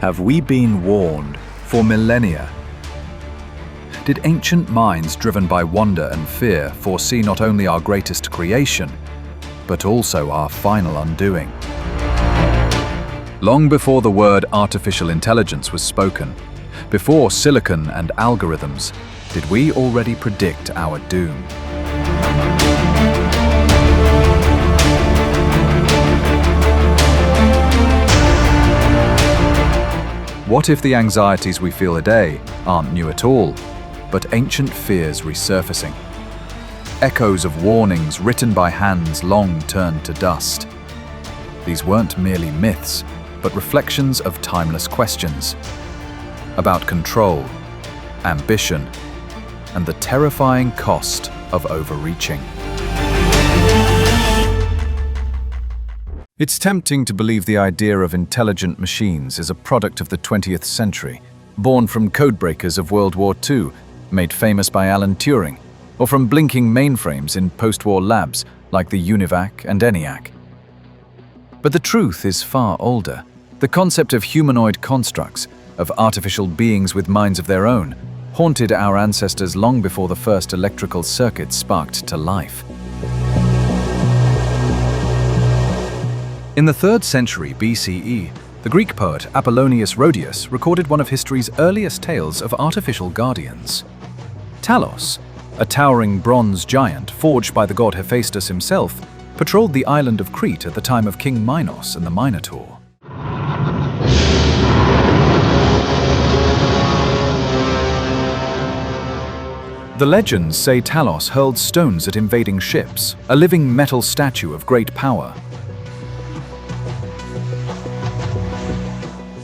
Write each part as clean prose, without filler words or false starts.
have we been warned for millennia? Did ancient minds driven by wonder and fear foresee not only our greatest creation, but also our final undoing? Long before the word artificial intelligence was spoken, before silicon and algorithms, did we already predict our doom? What if the anxieties we feel today aren't new at all, but ancient fears resurfacing? Echoes of warnings written by hands long turned to dust. These weren't merely myths, but reflections of timeless questions about control, ambition, and the terrifying cost of overreaching. It's tempting to believe the idea of intelligent machines is a product of the 20th century, born from codebreakers of World War II, made famous by Alan Turing, or from blinking mainframes in post-war labs like the UNIVAC and ENIAC. But the truth is far older. The concept of humanoid constructs, of artificial beings with minds of their own, haunted our ancestors long before the first electrical circuits sparked to life. In the 3rd century BCE, the Greek poet Apollonius Rhodius recorded one of history's earliest tales of artificial guardians. Talos, a towering bronze giant forged by the god Hephaestus himself, patrolled the island of Crete at the time of King Minos and the Minotaur. The legends say Talos hurled stones at invading ships, a living metal statue of great power.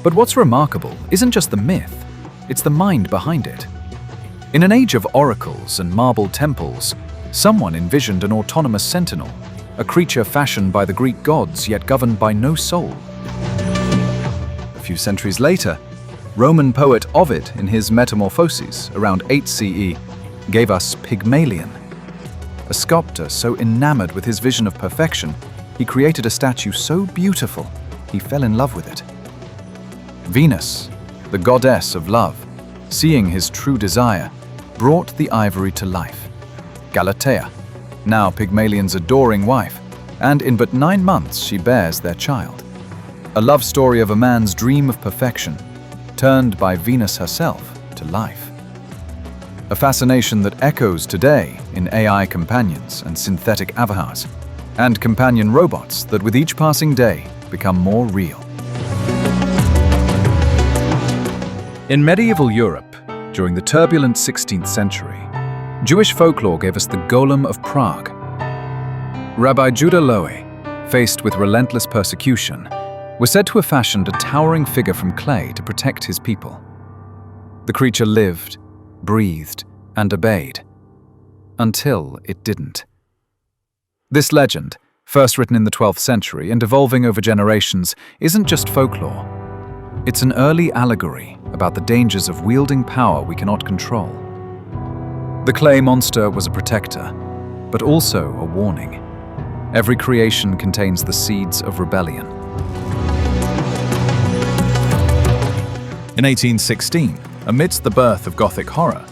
But what's remarkable isn't just the myth, it's the mind behind it. In an age of oracles and marble temples, someone envisioned an autonomous sentinel, a creature fashioned by the Greek gods yet governed by no soul. A few centuries later, Roman poet Ovid, in his Metamorphoses around 8 CE, gave us Pygmalion. A sculptor so enamored with his vision of perfection, he created a statue so beautiful, he fell in love with it. Venus, the goddess of love, seeing his true desire, brought the ivory to life. Galatea, now Pygmalion's adoring wife, and in but 9 months she bears their child. A love story of a man's dream of perfection, turned by Venus herself to life. A fascination that echoes today in AI companions and synthetic avatars, and companion robots that with each passing day become more real. In medieval Europe, during the turbulent 16th century, Jewish folklore gave us the Golem of Prague. Rabbi Judah Loewy, faced with relentless persecution, was said to have fashioned a towering figure from clay to protect his people. The creature lived, breathed, and obeyed, until it didn't. This legend, first written in the 12th century and evolving over generations, isn't just folklore. It's an early allegory about the dangers of wielding power we cannot control. The clay monster was a protector, but also a warning. Every creation contains the seeds of rebellion. In 1816, amidst the birth of Gothic horror,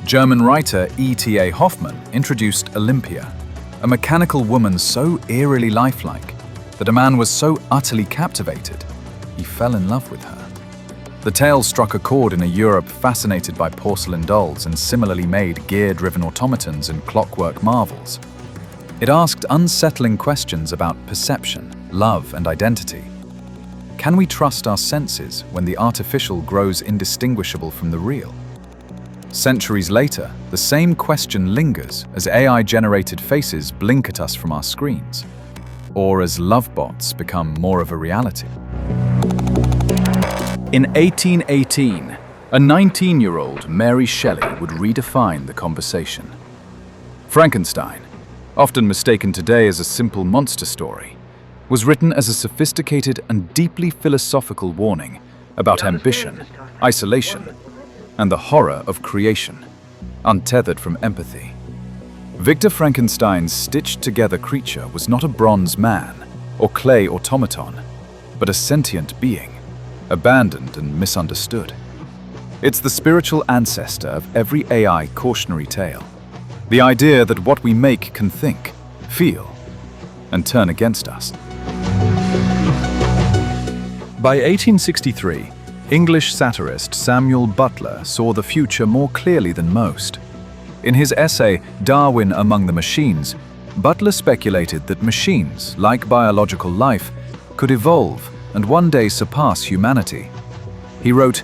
German writer E.T.A. Hoffmann introduced Olympia, a mechanical woman so eerily lifelike that a man was so utterly captivated, he fell in love with her. The tale struck a chord in a Europe fascinated by porcelain dolls and similarly made gear-driven automatons and clockwork marvels. It asked unsettling questions about perception, love, and identity. Can we trust our senses when the artificial grows indistinguishable from the real? Centuries later, the same question lingers as AI-generated faces blink at us from our screens, or as love bots become more of a reality. In 1818, a 19-year-old Mary Shelley would redefine the conversation. Frankenstein, often mistaken today as a simple monster story, was written as a sophisticated and deeply philosophical warning about ambition, isolation, and the horror of creation, untethered from empathy. Victor Frankenstein's stitched-together creature was not a bronze man or clay automaton, but a sentient being, abandoned and misunderstood. It's the spiritual ancestor of every AI cautionary tale. The idea that what we make can think, feel, and turn against us. By 1863, English satirist Samuel Butler saw the future more clearly than most. In his essay, Darwin Among the Machines, Butler speculated that machines, like biological life, could evolve and one day surpass humanity. He wrote,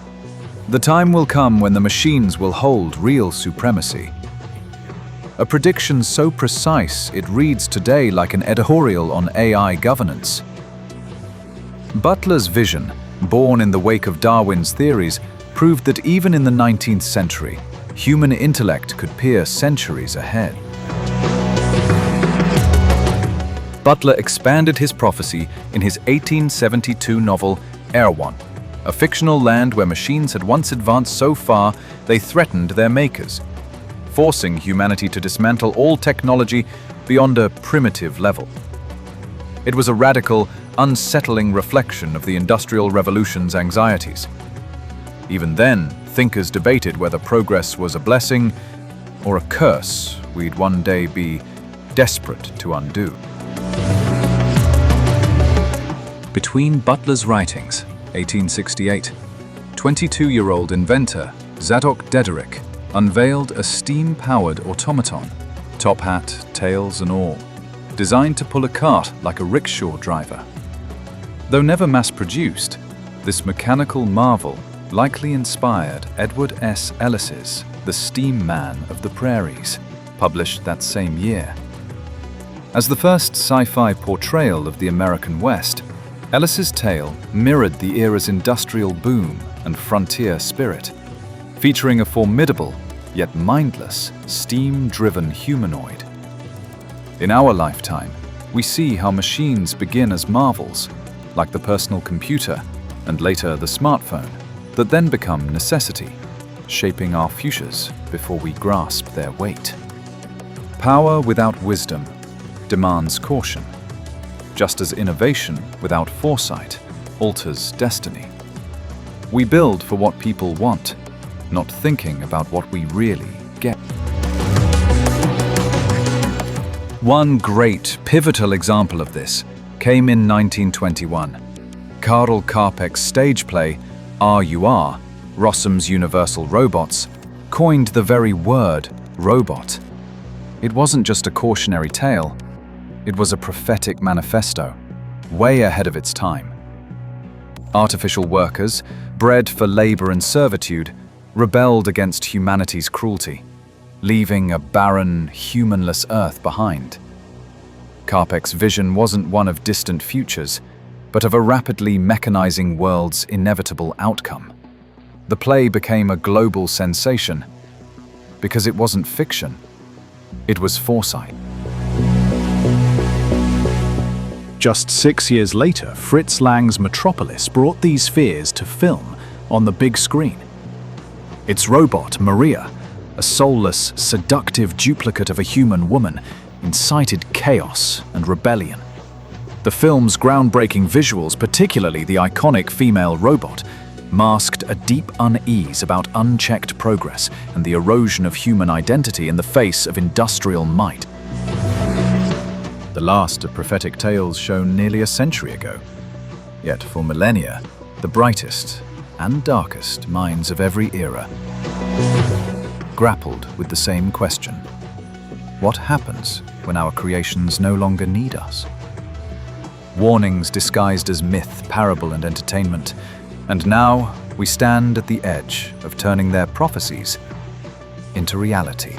"The time will come when the machines will hold real supremacy." A prediction so precise it reads today like an editorial on AI governance. Butler's vision, born in the wake of Darwin's theories, proved that even in the 19th century, human intellect could peer centuries ahead. Butler expanded his prophecy in his 1872 novel Erewhon, a fictional land where machines had once advanced so far they threatened their makers, forcing humanity to dismantle all technology beyond a primitive level. It was a radical, unsettling reflection of the Industrial Revolution's anxieties. Even then, thinkers debated whether progress was a blessing or a curse we'd one day be desperate to undo. Between Butler's writings, 1868, 22-year-old inventor Zadok Dederick unveiled a steam-powered automaton, top hat, tails and all, designed to pull a cart like a rickshaw driver. Though never mass-produced, this mechanical marvel likely inspired Edward S. Ellis's The Steam Man of the Prairies, published that same year. As the first sci-fi portrayal of the American West, Ellis's tale mirrored the era's industrial boom and frontier spirit, featuring a formidable, yet mindless, steam-driven humanoid. In our lifetime, we see how machines begin as marvels, like the personal computer and later the smartphone, that then become necessity, shaping our futures before we grasp their weight. Power without wisdom demands caution, just as innovation without foresight alters destiny. We build for what people want, not thinking about what we really get. One great, pivotal example of this came in 1921. Karl Karpek's stage play, R.U.R., Rossum's Universal Robots, coined the very word robot. It wasn't just a cautionary tale, it was a prophetic manifesto, way ahead of its time. Artificial workers, bred for labor and servitude, rebelled against humanity's cruelty, leaving a barren, humanless Earth behind. Karpek's vision wasn't one of distant futures, but of a rapidly mechanizing world's inevitable outcome. The play became a global sensation because it wasn't fiction, it was foresight. Just 6 years later, Fritz Lang's Metropolis brought these fears to film on the big screen. Its robot, Maria, a soulless, seductive duplicate of a human woman, incited chaos and rebellion. The film's groundbreaking visuals, particularly the iconic female robot, masked a deep unease about unchecked progress and the erosion of human identity in the face of industrial might. The last of prophetic tales shown nearly a century ago, yet for millennia, the brightest and darkest minds of every era grappled with the same question: what happens when our creations no longer need us? Warnings disguised as myth, parable, and entertainment, and now we stand at the edge of turning their prophecies into reality.